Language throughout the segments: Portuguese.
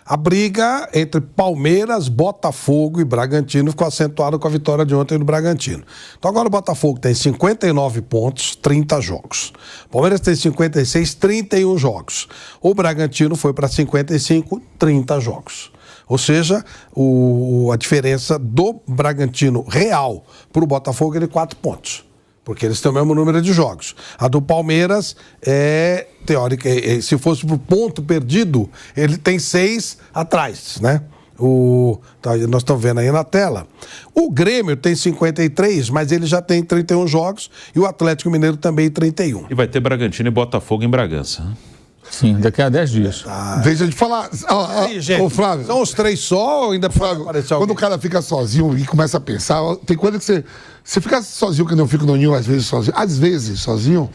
A briga entre Palmeiras, Botafogo e Bragantino ficou acentuada com a vitória de ontem do Bragantino. Então agora o Botafogo tem 59 pontos, 30 jogos. O Palmeiras tem 56, 31 jogos. O Bragantino foi para 55, 30 jogos. Ou seja, a diferença do Bragantino real para o Botafogo é de 4 pontos. Porque eles têm o mesmo número de jogos. A do Palmeiras é teórica. Se fosse por ponto perdido, ele tem 6 atrás, né? Nós estamos vendo aí na tela. O Grêmio tem 53, mas ele já tem 31 jogos. E o Atlético Mineiro também 31. E vai ter Bragantino e Botafogo em Bragança. Sim, daqui a 10 dias. Deixa eu te falar. Aí, gente, Flávio, são os 3 só ou ainda Flávio, aparecer quando o cara fica sozinho e começa a pensar, tem coisa que você fica sozinho, que eu fico no ninho, às vezes sozinho,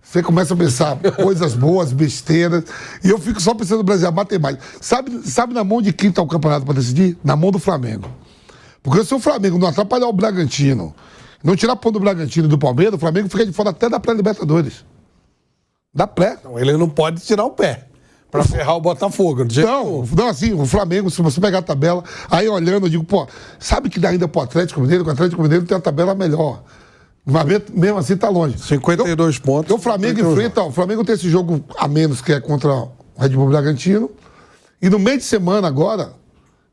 você começa a pensar coisas boas, besteiras, e eu fico só pensando no Brasil, matemática. Sabe na mão de quem está o campeonato para decidir? Na mão do Flamengo. Porque se o Flamengo não atrapalhar o Bragantino, não tirar ponto do Bragantino e do Palmeiras, o Flamengo fica de fora até da pré-Libertadores. Da pré. Então, ele não pode tirar o pé para ferrar o Botafogo. Não, assim, o Flamengo, se você pegar a tabela, aí olhando, eu digo, sabe que dá ainda pro Atlético Mineiro, que o Atlético Mineiro tem a tabela melhor. Mas mesmo assim tá longe. 52 pontos. Então o Flamengo enfrenta, o Flamengo tem esse jogo a menos, que é contra o Red Bull Bragantino, e no meio de semana agora,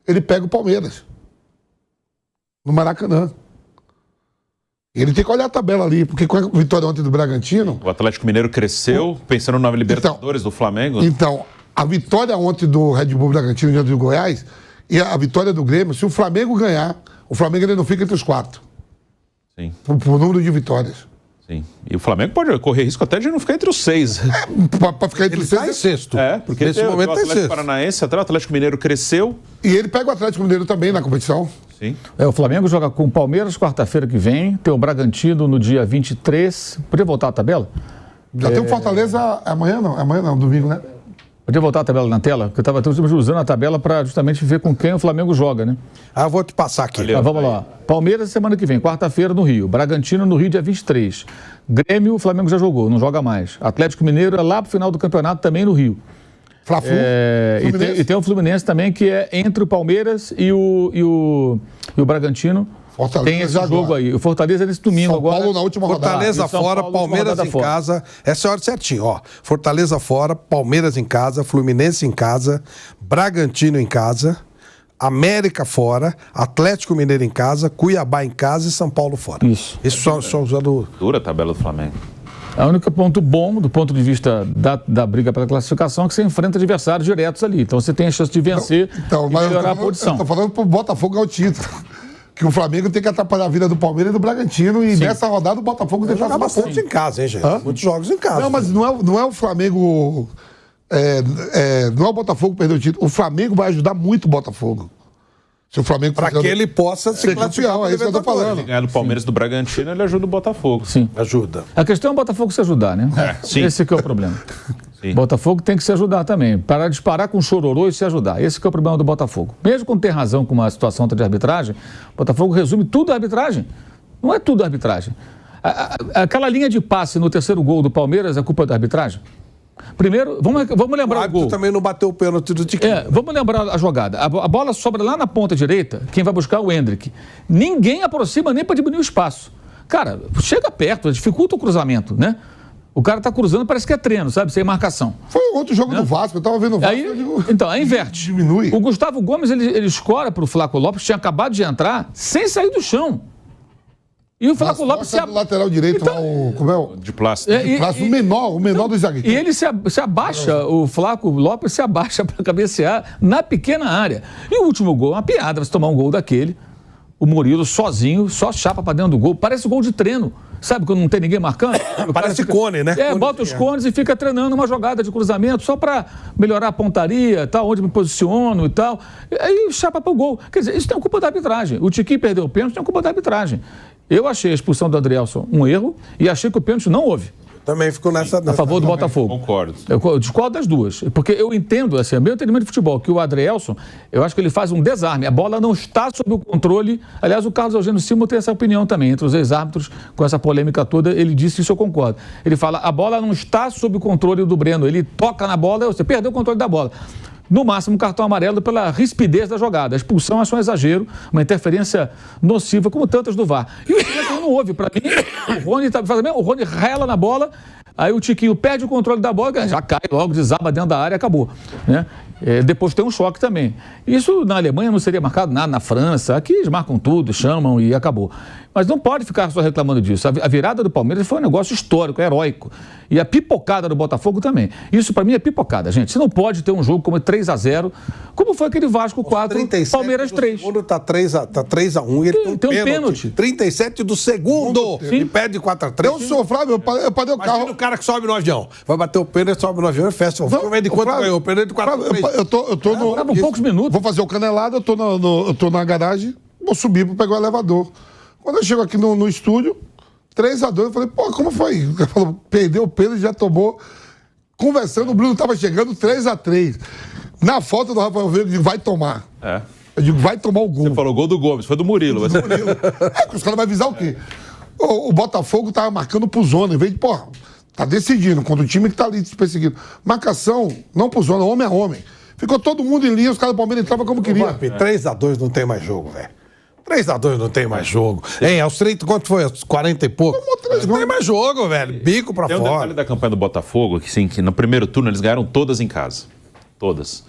ele pega o Palmeiras. No Maracanã. Ele tem que olhar a tabela ali, porque com a vitória ontem do Bragantino... O Atlético Mineiro cresceu, pensando na Libertadores do Flamengo. Então, a vitória ontem do Red Bull Bragantino diante do Goiás e a vitória do Grêmio, se o Flamengo ganhar, o Flamengo ainda não fica entre os 4. Sim. Por número de vitórias. Sim. E o Flamengo pode correr risco até de não ficar entre os 6. Pra ficar entre os 6 é sexto. Porque nesse momento o tem Atlético sexto. Paranaense, até o Atlético Mineiro cresceu. E ele pega o Atlético Mineiro também na competição. Sim. O Flamengo joga com o Palmeiras quarta-feira que vem, tem o Bragantino no dia 23. Podia voltar a tabela? Já tem o Fortaleza amanhã não, domingo, né? Podia voltar a tabela na tela? Porque eu estava usando a tabela para justamente ver com quem o Flamengo joga, né? Eu vou te passar aqui. Tá, vamos lá. Palmeiras semana que vem, quarta-feira no Rio. Bragantino no Rio dia 23. Grêmio, o Flamengo já jogou, não joga mais. Atlético Mineiro é lá pro final do campeonato também no Rio. Fla-Flu, e tem o Fluminense também, que é entre o Palmeiras e o Bragantino. Fortaleza tem esse jogo agora. aí. O Fortaleza é nesse domingo São agora. Paulo na última rodada. Fortaleza E São fora, Paulo, Palmeiras rodada em fora. casa. Essa é a hora certinho, ó. Fortaleza fora, Palmeiras em casa, Fluminense em casa, Bragantino em casa, América fora, Atlético Mineiro em casa, Cuiabá em casa e São Paulo fora. Isso. Esses são os do... Dura a tabela do Flamengo. O único ponto bom, do ponto de vista da briga pela classificação, é que você enfrenta adversários diretos ali. Então você tem a chance de vencer e melhorar a posição. Eu tô falando pro Botafogo é o título. Que o Flamengo tem que atrapalhar a vida do Palmeiras e do Bragantino. E nessa rodada o Botafogo tem que Jogar fazer bastante bastante. em casa, hein, gente? Muitos jogos em casa. Não, mas não é o Flamengo... não é o Botafogo que perdeu o título. O Flamengo vai ajudar muito o Botafogo. Se o Flamengo Para que ele possa se ser classificar campeão, é isso que eu tô falando. Ganhar do Palmeiras e do Bragantino, ele ajuda o Botafogo. Sim. Ajuda. A questão é o Botafogo se ajudar, né? sim. Esse que é o problema. Sim. Botafogo tem que se ajudar também. Parar de disparar com chororô e se ajudar. Esse que é o problema do Botafogo. Mesmo quando tem razão com uma situação de arbitragem, o Botafogo resume tudo a arbitragem. Não é tudo a arbitragem. Aquela linha de passe no terceiro gol do Palmeiras é culpa da arbitragem? Primeiro, vamos lembrar o gol. Também não bateu o pênalti do Tiquinho. Vamos lembrar a jogada. A bola sobra lá na ponta direita, quem vai buscar é o Endrick. Ninguém aproxima nem para diminuir o espaço. Cara, chega perto, dificulta o cruzamento, né? O cara tá cruzando, parece que é treino, sabe? Sem marcação. Foi outro jogo do Vasco, eu tava vendo o Vasco. Aí inverte. Diminui. O Gustavo Gomes, ele escora pro Flaco Lopes, tinha acabado de entrar, sem sair do chão. E o Flaco Lopes do lateral direito lá, como é o... De plástico. O menor do zagueiro. E ele se abaixa, o Flaco Lopes se abaixa para cabecear na pequena área. E o último gol, uma piada, você tomar um gol daquele, o Murilo sozinho, só chapa para dentro do gol, parece gol de treino. Sabe quando não tem ninguém marcando? Parece cone, né? Bota os cones e fica treinando uma jogada de cruzamento só para melhorar a pontaria, tal, onde me posiciono e tal. E aí chapa para o gol. Quer dizer, isso tem culpa da arbitragem. O Tiquinho perdeu o pênalti, tem culpa da arbitragem. Eu achei a expulsão do Adrielson um erro e achei que o pênalti não houve. Também ficou nessa... A favor do Botafogo. Concordo. Eu discordo das duas. Porque eu entendo, assim, meu entendimento de futebol, que o Adrielson, eu acho que ele faz um desarme. A bola não está sob o controle. Aliás, o Carlos Eugênio Simon tem essa opinião também. Entre os ex-árbitros, com essa polêmica toda, ele disse isso, eu concordo. Ele fala, a bola não está sob o controle do Breno. Ele toca na bola, você perdeu o controle da bola. no máximo um cartão amarelo pela rispidez da jogada. A expulsão acho um exagero, uma interferência nociva, como tantas do VAR. E o que não houve. Para mim, o Rony rela na bola, aí o Tiquinho perde o controle da bola, já cai logo, desaba dentro da área, acabou, né? Depois tem um choque também. Isso na Alemanha não seria marcado nada, na França, aqui eles marcam tudo, chamam e acabou. Mas não pode ficar só reclamando disso. A virada do Palmeiras foi um negócio histórico, heróico. E a pipocada do Botafogo também. Isso pra mim é pipocada, gente. Você não pode ter um jogo como 3-0, como foi aquele Vasco 4, Palmeiras 3. O segundo tá 3-1 e ele tem um pênalti. 37 do segundo. Sim. E perde 4-3. Eu sou Flávio, eu parei o carro. Imagina o cara que sobe no avião. Vai bater o pênalti, sobe no avião e fecha. O filme é de quanto ganhou? O pênalti de 4-3. Eu tô no... Estavam poucos minutos. Vou fazer o canelado, eu tô na garagem, vou subir pra pegar o elevador. Quando eu chego aqui no estúdio, 3-2, eu falei, pô, como foi? Ele falou, perdeu o pênalti, já tomou. Conversando, o Bruno tava chegando 3-3. Na foto do Rafael Veiga, eu digo, vai tomar. Eu digo, vai tomar o gol. Você falou gol do Gomes, foi do Murilo. Os caras vão avisar o quê? O Botafogo tava marcando pro zona, em vez de, porra, tá decidindo, quando o time que tá ali se perseguindo. Marcação, não pro zona, homem a homem. Ficou todo mundo em linha, os caras do Palmeiras entravam como queriam. 3-2 não tem mais jogo, velho. 3-2 não tem mais jogo. Hein, aos 30, quanto foi? Aos 40 e pouco? Não tem mais jogo, velho. Bico pra Tem um fora. detalhe da campanha do Botafogo, que sim, que no primeiro turno eles ganharam todas em casa. Todas.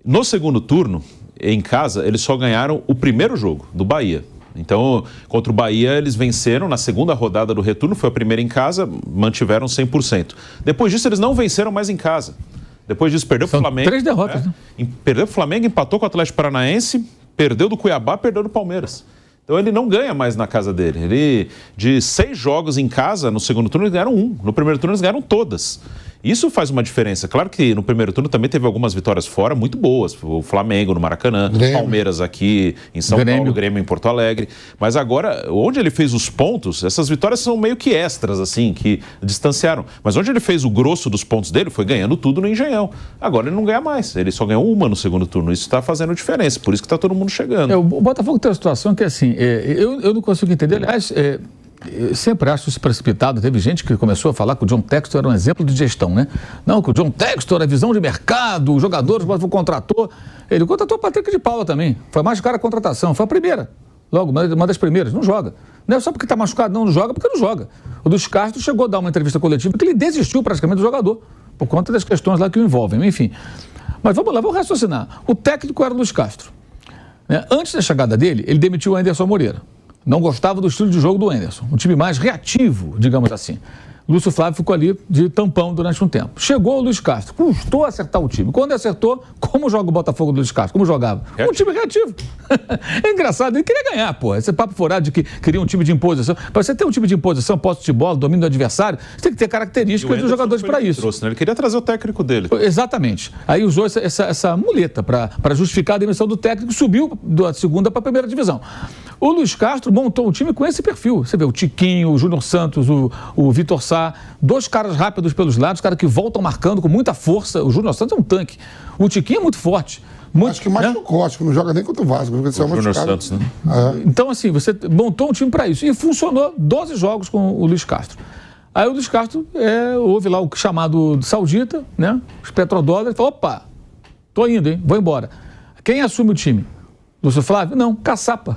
No segundo turno, em casa, eles só ganharam o primeiro jogo, do Bahia. Então, contra o Bahia, eles venceram na segunda rodada do retorno, foi a primeira em casa, mantiveram 100%. Depois disso, eles não venceram mais em casa. Depois disso, perdeu pro Flamengo. 3 derrotas, né? Perdeu pro Flamengo, empatou com o Atlético Paranaense, perdeu do Cuiabá, perdeu do Palmeiras. Então ele não ganha mais na casa dele. Ele, de 6 jogos em casa, no segundo turno eles ganharam 1. No primeiro turno eles ganharam todas. Isso faz uma diferença. Claro que no primeiro turno também teve algumas vitórias fora muito boas. O Flamengo no Maracanã, Palmeiras aqui em São Paulo, Grêmio em Porto Alegre. Mas agora, onde ele fez os pontos, essas vitórias são meio que extras, assim, que distanciaram. Mas onde ele fez o grosso dos pontos dele foi ganhando tudo no Engenhão. Agora ele não ganha mais. Ele só ganhou uma no segundo turno. Isso está fazendo diferença. Por isso que está todo mundo chegando. O Botafogo tem uma situação que, assim, eu não consigo entender. Aliás, eu sempre acho isso precipitado. Teve gente que começou a falar que o John Textor era um exemplo de gestão, né? Não, que o John Textor é visão de mercado, os jogadores, o contratou. Ele contratou o Patrick de Paula também. Foi mais cara a contratação. Foi a primeira. Logo, uma das primeiras. Não joga. Não é só porque está machucado, não joga, porque não joga. O Luiz Castro chegou a dar uma entrevista coletiva que ele desistiu praticamente do jogador, por conta das questões lá que o envolvem. Enfim. Mas vamos lá, vamos raciocinar. O técnico era o Luiz Castro. Né? Antes da chegada dele, ele demitiu o Anderson Moreira. Não gostava do estilo de jogo do Anderson. Um time mais reativo, digamos assim. Lúcio Flávio ficou ali de tampão durante um tempo. Chegou o Luiz Castro, custou acertar o time. Quando acertou, como joga o Botafogo do Luiz Castro? Como jogava? Um time reativo. É engraçado, ele queria ganhar, pô. Esse papo furado de que queria um time de imposição. Para você ter um time de imposição, posse de bola, domínio do adversário, você tem que ter características dos jogadores para isso. Trouxe, né? Ele queria trazer o técnico dele. Exatamente. Aí usou essa muleta para justificar a demissão do técnico, subiu da segunda para a primeira divisão. O Luiz Castro montou um time com esse perfil. Você vê o Tiquinho, o Júnior Santos, o Vitor Sá, 2 caras rápidos pelos lados, caras que voltam marcando com muita força. O Júnior Santos é um tanque. O Tiquinho é muito forte. Acho que machucou, acho que não joga nem contra o Vasco. O Júnior Santos, né? Então, assim, você montou um time para isso. E funcionou 12 jogos com o Luiz Castro. Aí o Luiz Castro, houve lá o chamado saudita, né? Os petrodólares, falou, opa, tô indo, hein? Vou embora. Quem assume o time? Lúcio Flávio? Não, Caçapa.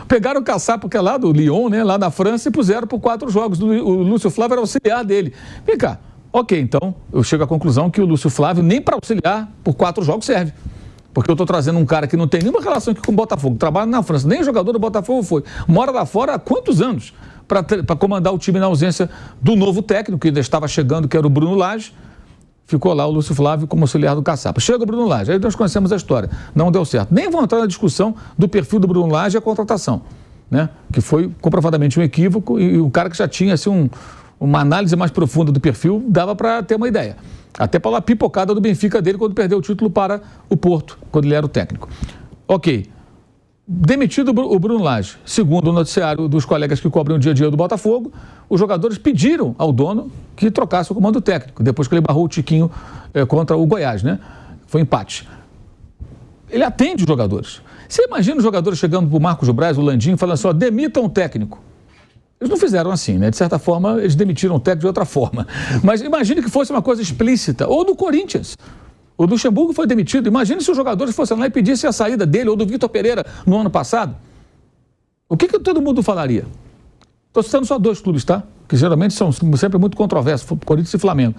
Pegaram o Caçapa, que é lá do Lyon, né, lá na França, e puseram por 4 jogos. O Lúcio Flávio era auxiliar dele. Vem cá. Ok, então eu chego à conclusão que o Lúcio Flávio nem para auxiliar por 4 jogos serve. Porque eu estou trazendo um cara que não tem nenhuma relação aqui com o Botafogo, trabalha na França, nem jogador do Botafogo foi. Mora lá fora há quantos anos? Para comandar o time na ausência do novo técnico, que ainda estava chegando, que era o Bruno Lage. Ficou lá o Lúcio Flávio como auxiliar do Caçapa. Chega o Bruno Lage, aí nós conhecemos a história. Não deu certo. Nem vou entrar na discussão do perfil do Bruno Lage e a contratação, né? Que foi comprovadamente um equívoco e um cara que já tinha assim, uma análise mais profunda do perfil, dava para ter uma ideia. Até pela pipocada do Benfica dele quando perdeu o título para o Porto, quando ele era o técnico. Ok. Demitido o Bruno Lage, segundo o noticiário dos colegas que cobrem o dia a dia do Botafogo, os jogadores pediram ao dono que trocasse o comando técnico, depois que ele barrou o Tiquinho contra o Goiás, né? Foi empate. Ele atende os jogadores. Você imagina os jogadores chegando para o Marcos Braz, o Landinho, falando assim, ó, demitam o técnico. Eles não fizeram assim, né? De certa forma, eles demitiram o técnico de outra forma. Mas imagine que fosse uma coisa explícita. Ou do Corinthians. O Luxemburgo foi demitido. Imagine se os jogadores fossem lá e pedissem a saída dele ou do Vitor Pereira no ano passado. O que todo mundo falaria? Estou citando só 2 clubes, tá? Que geralmente são sempre muito controversos, Corinthians e Flamengo.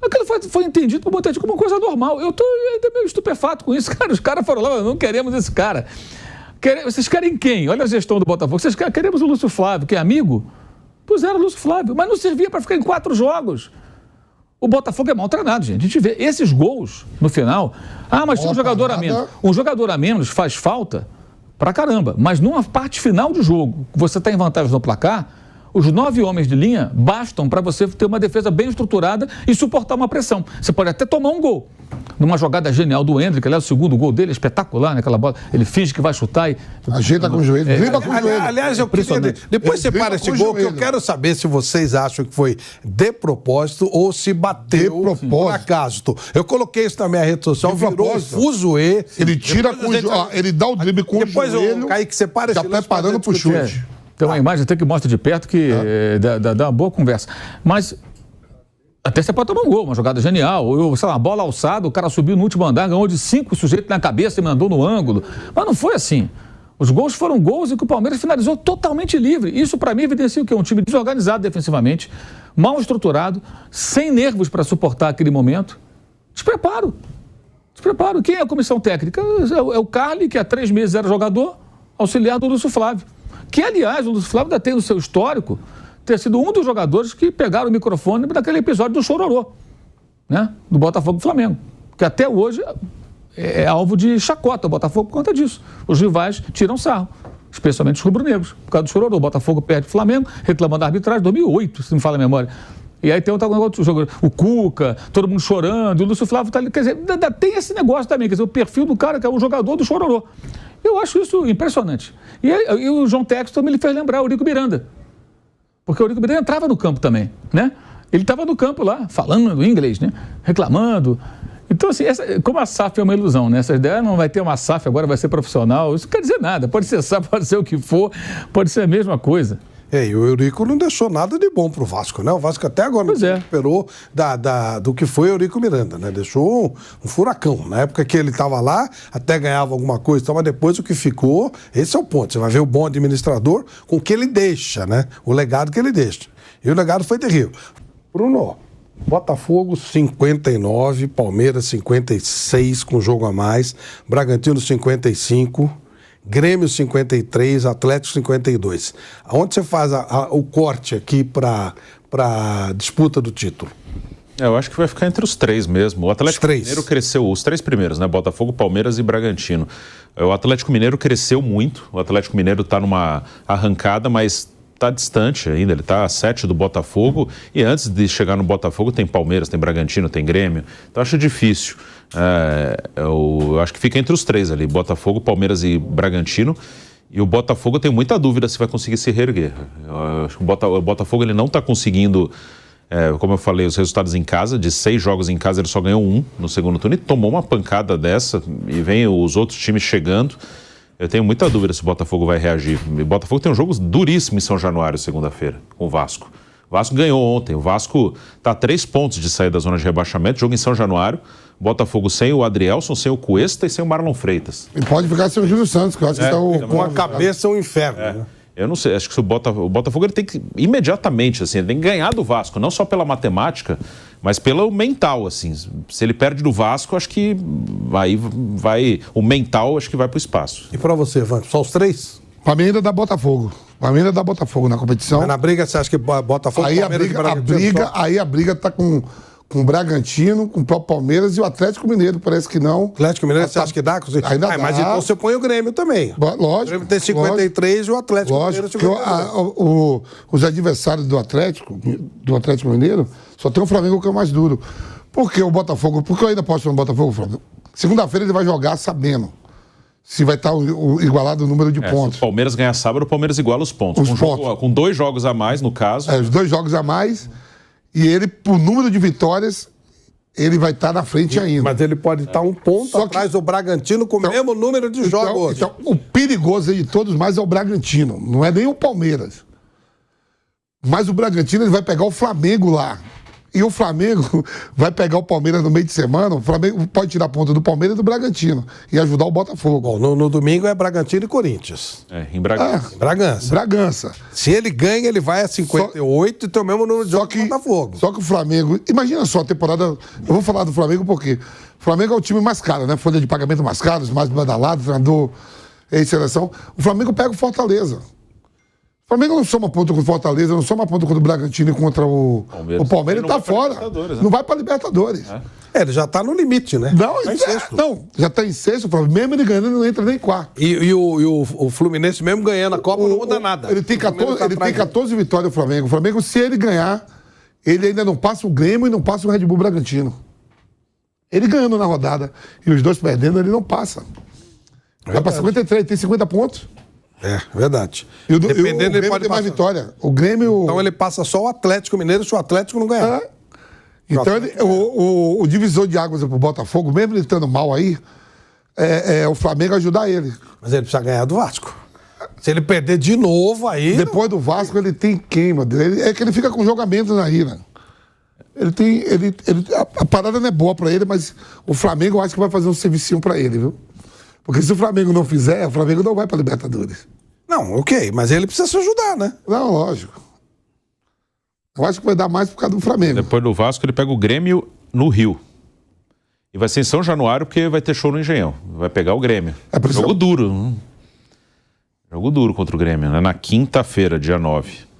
Aquilo foi entendido por muita gente como uma coisa normal. Eu estou ainda meio estupefato com isso. Cara, os caras foram lá, não queremos esse cara. Vocês querem quem? Olha a gestão do Botafogo. Queremos o Lúcio Flávio, que é amigo? Puseram o Lúcio Flávio, mas não servia para ficar em 4 jogos. O Botafogo é mal treinado, gente. A gente vê esses gols no final. Mas tem um jogador a menos. Um jogador a menos faz falta pra caramba. Mas numa parte final de jogo, você está em vantagem no placar, os 9 homens de linha bastam para você ter uma defesa bem estruturada e suportar uma pressão. Você pode até tomar um gol. Numa jogada genial do Endrick, aliás, o segundo gol dele é espetacular, naquela bola. Ele finge que vai chutar e... Ajeita com o joelho, dribla com o joelho. Aliás, eu queria... Depois você para esse gol, que eu quero saber se vocês acham que foi de propósito ou se bateu por acaso. Eu coloquei isso na minha rede social, virou fuzuê. Ele tira com o joelho, ele dá o drible com o joelho. Depois o Kaique separa já preparando pro chute. Tem uma imagem até que mostra de perto que dá uma boa conversa. Mas até você pode tomar um gol, uma jogada genial. Ou, sei lá, uma bola alçada, o cara subiu no último andar, ganhou de 5 sujeitos na cabeça e mandou no ângulo. Mas não foi assim. Os gols foram gols e que o Palmeiras finalizou totalmente livre. Isso, para mim, evidencia o quê? Um time desorganizado defensivamente, mal estruturado, sem nervos para suportar aquele momento. Despreparo. Quem é a comissão técnica? É o Carli, que há 3 meses era jogador, auxiliar do Lúcio Flávio. Que, aliás, o Lúcio Flávio ainda tem no seu histórico ter sido um dos jogadores que pegaram o microfone naquele episódio do Chororô, né? Do Botafogo e Flamengo. Que até hoje é alvo de chacota o Botafogo por conta disso. Os rivais tiram sarro, especialmente os rubro-negros. Por causa do Chororô, o Botafogo perde o Flamengo, reclamando da arbitragem, 2008, se não me falha a memória. E aí tem outro jogo, o Cuca, todo mundo chorando, e o Lúcio Flávio tá ali. Quer dizer, tem esse negócio também, quer dizer, o perfil do cara que é o jogador do Chororô. Eu acho isso impressionante. E o João Textor me fez lembrar o Eurico Miranda. Porque o Eurico Miranda entrava no campo também, né? Ele estava no campo lá, falando inglês, né? Reclamando. Então, assim, como a SAF é uma ilusão, né? Essa ideia não vai ter uma SAF, agora vai ser profissional. Isso não quer dizer nada. Pode ser SAF, pode ser o que for, pode ser a mesma coisa. E o Eurico não deixou nada de bom pro Vasco, né? O Vasco até agora não se recuperou do que foi o Eurico Miranda, né? Deixou um furacão. Na época que ele estava lá, até ganhava alguma coisa, mas depois o que ficou, esse é o ponto. Você vai ver o bom administrador com o que ele deixa, né? O legado que ele deixa. E o legado foi terrível. Bruno, Botafogo 59, Palmeiras 56 com jogo a mais, Bragantino 55... Grêmio 53, Atlético 52. Aonde você faz o corte aqui para disputa do título? Eu acho que vai ficar entre os 3 mesmo. O Atlético Mineiro cresceu, os 3 primeiros, né? Botafogo, Palmeiras e Bragantino. O Atlético Mineiro cresceu muito. O Atlético Mineiro está numa arrancada, mas está distante ainda. Ele está a 7 do Botafogo. E antes de chegar no Botafogo tem Palmeiras, tem Bragantino, tem Grêmio. Então acho difícil. Eu acho que fica entre os 3 ali, Botafogo, Palmeiras e Bragantino. E o Botafogo, eu tenho muita dúvida se vai conseguir se reerguer. Eu acho que o Botafogo ele não está conseguindo, como eu falei, os resultados em casa. De 6 jogos em casa, ele só ganhou 1 no segundo turno e tomou uma pancada dessa. E vem os outros times chegando. Eu tenho muita dúvida se o Botafogo vai reagir. O Botafogo tem um jogo duríssimo em São Januário, segunda-feira, com o Vasco. O Vasco ganhou ontem. O Vasco está a 3 pontos de sair da zona de rebaixamento. Jogo em São Januário. Botafogo sem o Adrielson, sem o Cuesta e sem o Marlon Freitas. E pode ficar sem o Júlio Santos, que eu acho que está com a cabeça um inferno. Né? Eu não sei, acho que o Botafogo ele tem que imediatamente, assim, ele tem que ganhar do Vasco, não só pela matemática, mas pelo mental, assim. Se ele perde do Vasco, acho que o mental acho que vai para o espaço. E para você, Ivan, só os 3? Para mim ainda dá Botafogo. Para mim ainda dá Botafogo na competição. Mas na briga você acha que Botafogo... Aí a briga está com o Bragantino, com o próprio Palmeiras e o Atlético Mineiro, parece que não. Atlético Mineiro, você acha que dá? Ainda dá. Mas então você põe o Grêmio também. Lógico. O Grêmio tem 53 e o Atlético Mineiro 52. Os adversários do Atlético Mineiro só tem o Flamengo que é o mais duro. Por que o Botafogo? Porque eu ainda posso no Botafogo. Segunda-feira ele vai jogar sabendo se vai estar igualado o número de pontos. Se o Palmeiras ganhar sábado, o Palmeiras iguala os pontos. Com 2 jogos a mais, no caso. Os 2 jogos a mais. E ele, por número de vitórias, ele vai estar na frente ainda. Mas ele pode estar 1 ponto atrás do Bragantino com o mesmo número de jogos. Então, o perigoso aí de todos mais é o Bragantino. Não é nem o Palmeiras. Mas o Bragantino ele vai pegar o Flamengo lá. E o Flamengo vai pegar o Palmeiras no meio de semana. O Flamengo pode tirar ponta do Palmeiras e do Bragantino e ajudar o Botafogo. Bom, no domingo é Bragantino e Corinthians. Em Bragança. Bragança. Se ele ganha, ele vai a 58 e tem o mesmo número de jogos que o Botafogo. Só que o Flamengo... Imagina só a temporada... Eu vou falar do Flamengo porque o Flamengo é o time mais caro, né? Folha de pagamento mais caro, mais badalado, treinador, ex-seleção. O Flamengo pega o Fortaleza. O Flamengo não soma ponto com o Fortaleza, não soma ponto contra o Bragantino e contra o Palmeiras, ele tá fora. Não vai pra Libertadores. Ele já tá no limite, né? Não, já tá em sexto, mesmo ele ganhando, ele não entra nem em quarto. E o Fluminense, mesmo ganhando a Copa, não muda nada. Ele tem 14 vitórias, o Flamengo. O Flamengo, se ele ganhar, ele ainda não passa o Grêmio e não passa o Red Bull Bragantino. Ele ganhando na rodada e os dois perdendo, ele não passa. Vai pra 53, tem 50 pontos. É, verdade. Dependendo, ele pode ter mais vitória. O Grêmio... Então ele passa só o Atlético Mineiro se o Atlético não ganhar. Então o divisor de águas pro Botafogo, mesmo ele estando mal aí, é o Flamengo ajudar ele. Mas ele precisa ganhar do Vasco. Se ele perder de novo aí... Depois do Vasco ele tem queima. É que ele fica com jogamentos aí, né? A parada não é boa pra ele, mas o Flamengo eu acho que vai fazer um servicinho pra ele, viu? Porque se o Flamengo não fizer, o Flamengo não vai pra Libertadores. Não, ok, mas ele precisa se ajudar, né? Não, lógico. Eu acho que vai dar mais por causa do Flamengo. Depois do Vasco, ele pega o Grêmio no Rio. E vai ser em São Januário, porque vai ter show no Engenhão. Vai pegar o Grêmio. Jogo duro. Jogo duro contra o Grêmio, né? Na quinta-feira, dia 9.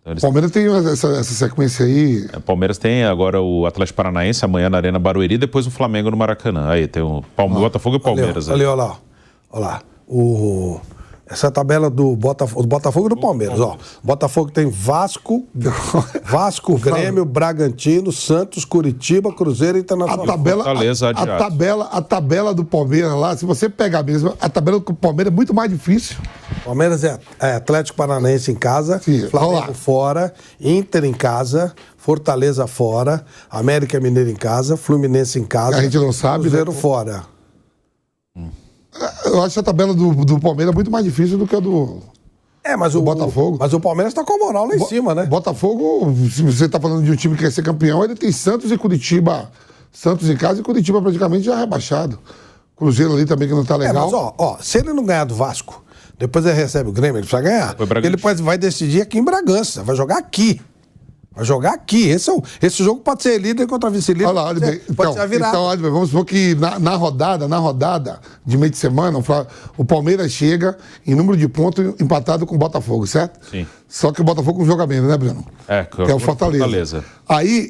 Então, Palmeiras tem essa sequência aí. Palmeiras tem agora o Atlético Paranaense, amanhã na Arena Barueri, depois o Flamengo no Maracanã. Aí tem o Botafogo e o Palmeiras. Olha lá. Olha lá. Essa tabela do Botafogo e do Palmeiras. Ó, Botafogo tem Vasco, Grêmio, Bragantino, Santos, Curitiba, Cruzeiro e Internacional. A tabela do Palmeiras lá, se você pegar mesmo, a tabela do Palmeiras é muito mais difícil. Palmeiras é Atlético Paranaense em casa, Flamengo fora, Inter em casa, Fortaleza fora, América Mineiro em casa, Fluminense em casa, a gente não sabe, Cruzeiro fora. Eu acho a tabela do Palmeiras muito mais difícil do que a do Botafogo. Mas o Palmeiras tá com a moral lá em cima, né? Botafogo, se você tá falando de um time que quer ser campeão, ele tem Santos e Curitiba. Santos em casa e Curitiba praticamente já rebaixado. Cruzeiro ali também que não tá legal. Mas se ele não ganhar do Vasco, depois ele recebe o Grêmio, ele precisa ganhar. Ele vai decidir aqui em Bragança, vai jogar aqui. Vai jogar aqui. Esse jogo pode ser líder contra vice-líder. Pode ser a virada. Então, vamos supor que na rodada de meio de semana, o Palmeiras chega em número de pontos empatado com o Botafogo, certo? Sim. Só que o Botafogo com jogamento, né, Bruno? Que é o Fortaleza. Aí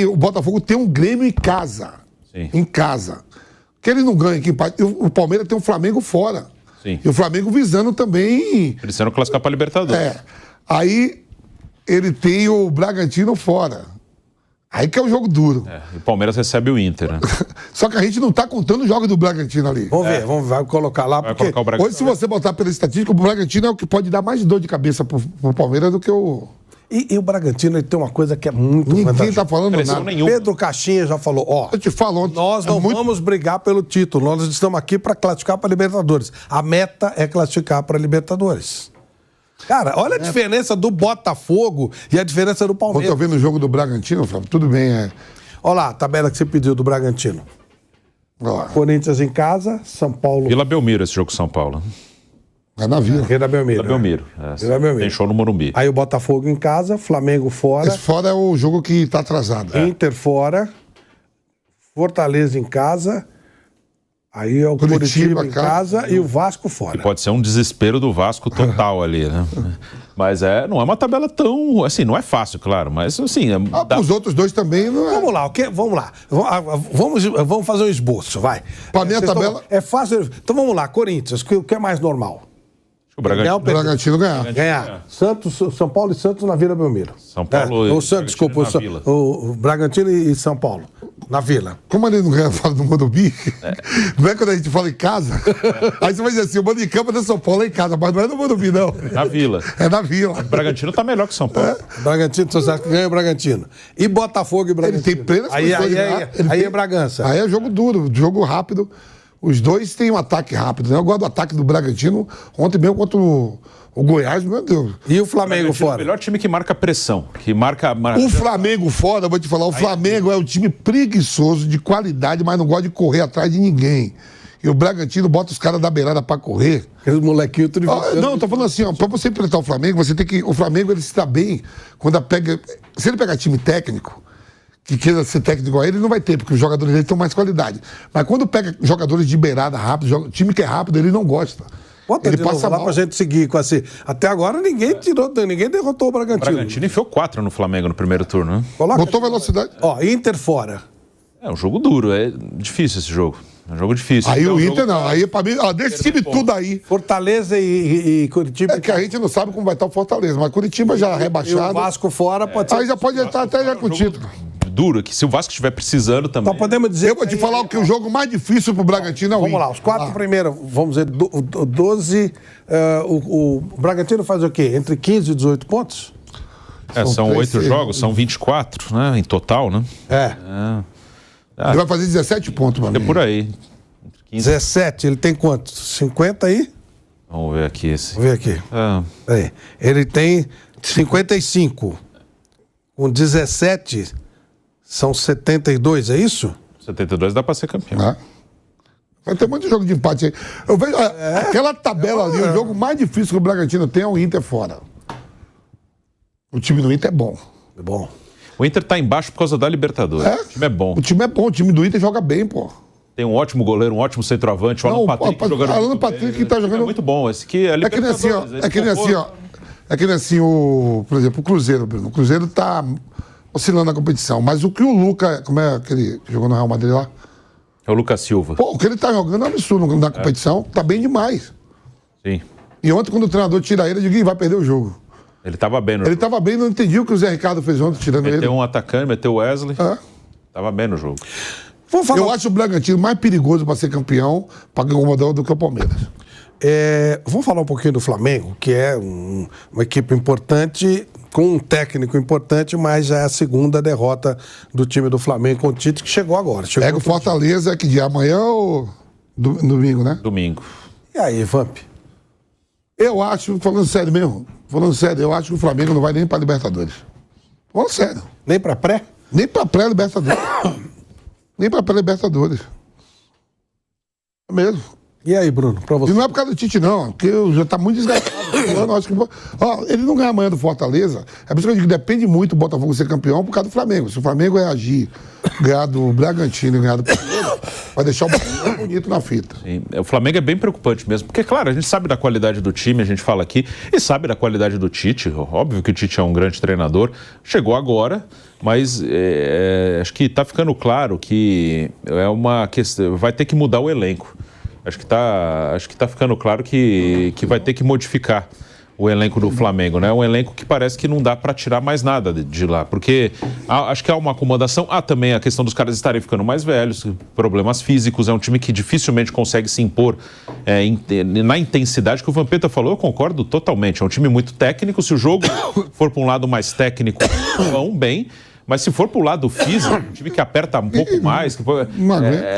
o Botafogo tem um Grêmio em casa. Sim. Em casa. Que ele não ganha aqui, o Palmeiras tem um Flamengo fora. Sim. E o Flamengo visando também... Precisando classificar para a Libertadores. Aí... ele tem o Bragantino fora. Aí que é um jogo duro. E o Palmeiras recebe o Inter, né? Só que a gente não tá contando os jogos do Bragantino ali. Vamos ver, vai colocar lá. Porque hoje, se você botar pela estatística, o Bragantino é o que pode dar mais dor de cabeça pro Palmeiras do que o... E o Bragantino ele tem uma coisa que é muito Ninguém tá falando nada. Pedro Caixinha já falou, eu te falo ontem, nós não vamos brigar pelo título, nós estamos aqui para classificar para Libertadores. A meta é classificar para Libertadores. Cara, olha a diferença do Botafogo e a diferença do Palmeiras. Eu tô vendo o jogo do Bragantino, Flávio, tudo bem. Olha lá, a tabela que você pediu do Bragantino. Corinthians em casa, São Paulo... Vila Belmiro, esse jogo São Paulo. É na Vila. Vila Belmiro. Vila Belmiro. Tem show no Morumbi. Aí o Botafogo em casa, Flamengo fora. Esse fora é o jogo que tá atrasado. Inter fora, Fortaleza em casa... Aí é o Curitiba em casa e o Vasco fora. Que pode ser um desespero do Vasco total ali, né? Mas não é uma tabela tão... Assim, não é fácil, claro, mas assim... Os outros dois também não é... Vamos lá. Vamos fazer um esboço, vai. Pra mim a tabela... É fácil... Então vamos lá, Corinthians, o que é mais normal? O Bragantino ganhar. São Paulo e Santos na Vila Belmiro. São Paulo o Santos, desculpa, o Bragantino e São Paulo, na Vila. Como ele não ganha fala do Morumbi, não é quando a gente fala em casa, aí você vai dizer assim, o mando de campo é São Paulo é em casa, mas não é no Morumbi, não. Na Vila. É na Vila. O Bragantino tá melhor que São Paulo. Bragantino, você acha que ganha o Bragantino. E Botafogo e Bragantino. Ele tem plenas aí é Bragança. Aí é jogo duro, jogo rápido. Os dois têm um ataque rápido, né? Eu gosto do ataque do Bragantino. Ontem mesmo contra o Goiás, meu Deus. E o Flamengo fora? O melhor time que marca pressão. O Flamengo fora, eu vou te falar, o Flamengo é um time preguiçoso, de qualidade, mas não gosta de correr atrás de ninguém. E o Bragantino bota os caras da beirada pra correr. Aqueles molequinhos tudo Não, tô falando assim, ó, pra você enfrentar o Flamengo, você tem que... O Flamengo, ele se dá bem quando pega... Se ele pegar time técnico, que queira ser técnico igual ele não vai ter, porque os jogadores dele têm mais qualidade. Mas quando pega jogadores de beirada rápido, time que é rápido, ele não gosta. Bota ele de passa novo lá mal. pra gente seguir com assim. Até agora ninguém derrotou o O Bragantino. Bragantino enfiou 4 no Flamengo no primeiro turno, né? Botou velocidade. Ó, Inter fora. É um jogo duro, é difícil esse jogo. É um jogo difícil. Aí Então, o é um Inter jogo não. pra- Aí pra mim, ó, desse time tudo aí. Fortaleza e Curitiba. É que a gente não sabe como vai estar o Fortaleza, mas Curitiba já E o rebaixado. Vasco fora pode ser. Aí já pode entrar até já com o título. Duro, que se o Vasco estiver precisando também. Então podemos dizer. Eu vou te falar que o jogo mais difícil pro Bragantino é o Vamos Inter. lá, os 4 primeiros, vamos dizer, 12. O Bragantino faz o quê? Entre 15 e 18 pontos? São 8 três, jogos, são 24, né? Em total, né? É. Ele vai fazer 17 pontos, mano. É por aí. 17, ele tem quanto? 50 aí? Vamos ver aqui esse. Vamos ver aqui. Ah, Aí. Ele tem 55. Com 17, são 72, é isso? 72 dá pra ser campeão. Né? Vai ter muito jogo de empate aí. Eu vejo aquela tabela ali, o jogo mais difícil que o Bragantino tem é o Inter fora. O time do Inter é bom. É bom. O Inter tá embaixo por causa da Libertadores. É? O time é bom. O time é bom, o time do Inter joga bem, pô. Tem um ótimo goleiro, um ótimo centroavante. O Não, Alan Patrick o jogando Alan muito Patrick bem. que tá jogando- É muito bom. Esse aqui é É que nem assim, ó. Libertadores. É que nem assim, ó. É que nem assim, por exemplo, o Cruzeiro, Bruno. O Cruzeiro tá oscilando na competição. Mas o que o Luca, como é aquele que jogou no Real Madrid lá? É o Lucas Silva. Pô, o que ele tá jogando é um absurdo na competição. Tá bem demais. Sim. E ontem, quando o treinador tira ele, eu digo, "Ih, vai perder o jogo." Ele tava bem no Ele jogo. tava bem, não entendi o que o Zé Ricardo fez ontem, tirando ele. Meteu um atacante, meteu o Wesley. É. Tava bem no jogo. Vamos falar. Eu acho o Bragantino mais perigoso para ser campeão, para incomodar do que o Palmeiras. Vamos falar um pouquinho do Flamengo, que é uma equipe importante, com um técnico importante, mas já é a segunda derrota do time do Flamengo com o Tite, que chegou agora. Pega o Fortaleza, que dia amanhã ou domingo, né? Domingo. E aí, Vamp? Eu acho, falando sério mesmo, eu acho que o Flamengo não vai nem para Libertadores. Falando sério. Nem pra pré? Nem para pré-Libertadores. Nem para pré-Libertadores. É mesmo. E aí, Bruno, pra E você? não é por causa do Tite, não, porque já tá muito desgastado. Eu acho que, ó, ele não ganha amanhã do Fortaleza. É por isso que eu digo que depende muito do Botafogo ser campeão por causa do Flamengo. Se o Flamengo reagir, ganhar do Bragantino e ganhar do Palmeiras, vai deixar o Botafogo bonito na fita. Sim. O Flamengo é bem preocupante mesmo, porque, claro, a gente sabe da qualidade do time, a gente fala aqui, e sabe da qualidade do Tite. Óbvio que o Tite é um grande treinador, chegou agora, mas acho que está ficando claro que é uma questão, vai ter que mudar o elenco. Acho que tá ficando claro que vai ter que modificar o elenco do Flamengo, né? Um elenco que parece que não dá para tirar mais nada de lá, porque acho que há uma acomodação. Há também a questão dos caras estarem ficando mais velhos, problemas físicos. É um time que dificilmente consegue se impor na intensidade que o Vampeta falou. Eu concordo totalmente. É um time muito técnico. Se o jogo for para um lado mais técnico, vão bem. Mas se for pro lado físico, um time que aperta um pouco mais,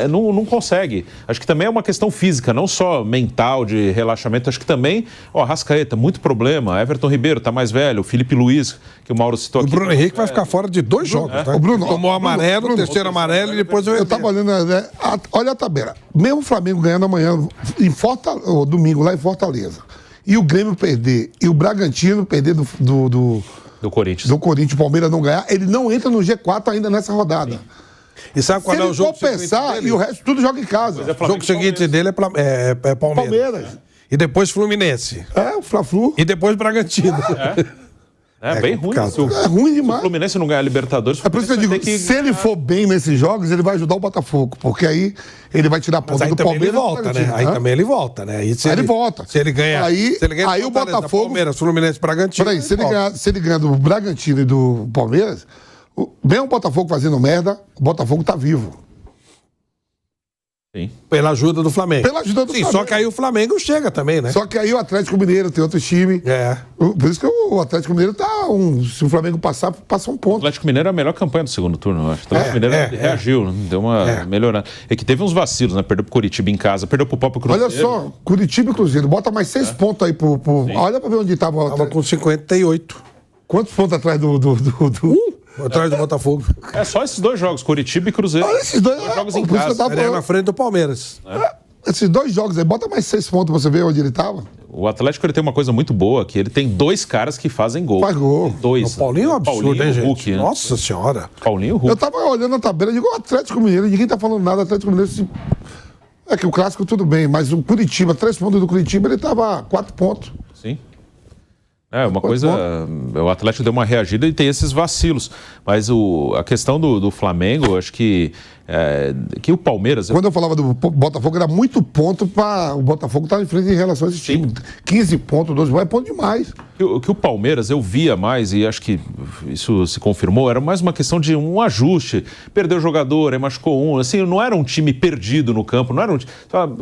não consegue. Acho que também é uma questão física, não só mental, de relaxamento. Acho que também, Arrascaeta, muito problema. Everton Ribeiro tá mais velho, o Felipe Luiz, que o Mauro citou O aqui. Bruno Henrique vai ficar fora de 2 jogos, tá? O Bruno, Tomou amarelo, Bruno, terceiro amarelo e depois Eu tava olhando, né? Olha a tabela. Mesmo o Flamengo ganhando amanhã, domingo, lá em Fortaleza, e o Grêmio perder, e o Bragantino perder Do Corinthians. do Corinthians, o Palmeiras não ganhar, ele não entra no G4 ainda nessa rodada. E sabe qual Se é o ele jogo for pensar, seguinte e o dele? resto tudo joga em casa. O jogo seguinte dele é Palmeiras. Palmeiras. E depois Fluminense. O Fla-Flu. E depois Bragantino. É bem ruim. complicado. Se o É ruim demais. Fluminense não ganhar a Libertadores, É por isso que eu digo, se ele for bem nesses jogos, ele vai ajudar o Botafogo, porque aí ele vai tirar a Mas ponta aí do também ele Palmeiras. e do volta, né? Bragantino. Aí Hã? também ele volta, né? E se Aí ele volta. Se ele ganhar. Aí- se ele ganhar aí do o Fortaleza, Botafogo- Palmeiras, Fluminense, Bragantino. Peraí, se ele, volta. ganhar do Bragantino e do Palmeiras, bem o Botafogo fazendo merda, o Botafogo tá vivo. Sim. Pela ajuda do Flamengo. Pela ajuda do Flamengo. Só que aí o Flamengo chega também, né? Só que aí o Atlético Mineiro tem outro time. Por isso que o Atlético Mineiro tá se o Flamengo passar, passa um O ponto. Atlético Mineiro é a melhor campanha do segundo turno, eu acho. O Atlético Mineiro reagiu, né? Deu uma melhorada. É que teve uns vacilos, né? Perdeu pro Curitiba em casa, perdeu pro próprio Cruzeiro. Olha só, Curitiba e Cruzeiro, bota mais 6 pontos aí pro... Olha pra ver onde tava. Tava com 58. Quantos pontos atrás do... Atrás do Botafogo. É só esses 2 jogos, Curitiba e Cruzeiro. Olha esses dois jogos em por isso que eu casa. tava Ele é falando. na frente do Palmeiras. Esses 2 jogos aí, bota mais 6 pontos pra você ver onde ele tava. O Atlético ele tem uma coisa muito boa, que ele tem 2 caras que fazem gol. Faz gol. Tem 2. O Paulinho é um absurdo, Paulinho hein, e o gente? Hulk, né? Nossa Senhora. Paulinho e o Eu Hulk. tava olhando a tabela e digo, o Atlético Mineiro, ninguém tá falando nada, Atlético Mineiro... É que o clássico tudo bem, mas o Curitiba, 3 pontos do Curitiba, ele tava a 4 pontos. Sim. É, uma coisa... O Atlético deu uma reagida e tem esses vacilos. Mas a questão do Flamengo, eu acho que o Palmeiras... Quando eu falava do Botafogo, era muito ponto para o Botafogo estar em frente em relação a esse time. 15 pontos, 12 pontos, é ponto demais. Que o Palmeiras eu via mais, e acho que isso se confirmou, era mais uma questão de um ajuste. Perdeu o jogador, aí machucou um. Assim, não era um time perdido no campo, não era um time...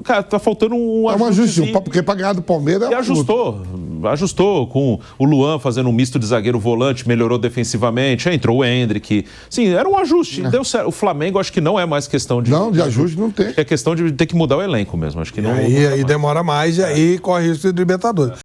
Cara, tá faltando um ajuste. É um ajuste, porque para ganhar do Palmeiras... E ajustou com o Luan fazendo um misto de zagueiro volante, melhorou defensivamente, aí entrou o Endrick. Sim, era um ajuste, deu certo. O Flamengo acho que não é mais questão de... Não, de ajuste não tem. É questão de ter que mudar o elenco mesmo. Acho que não. Aí demora mais e aí corre risco de Libertadores.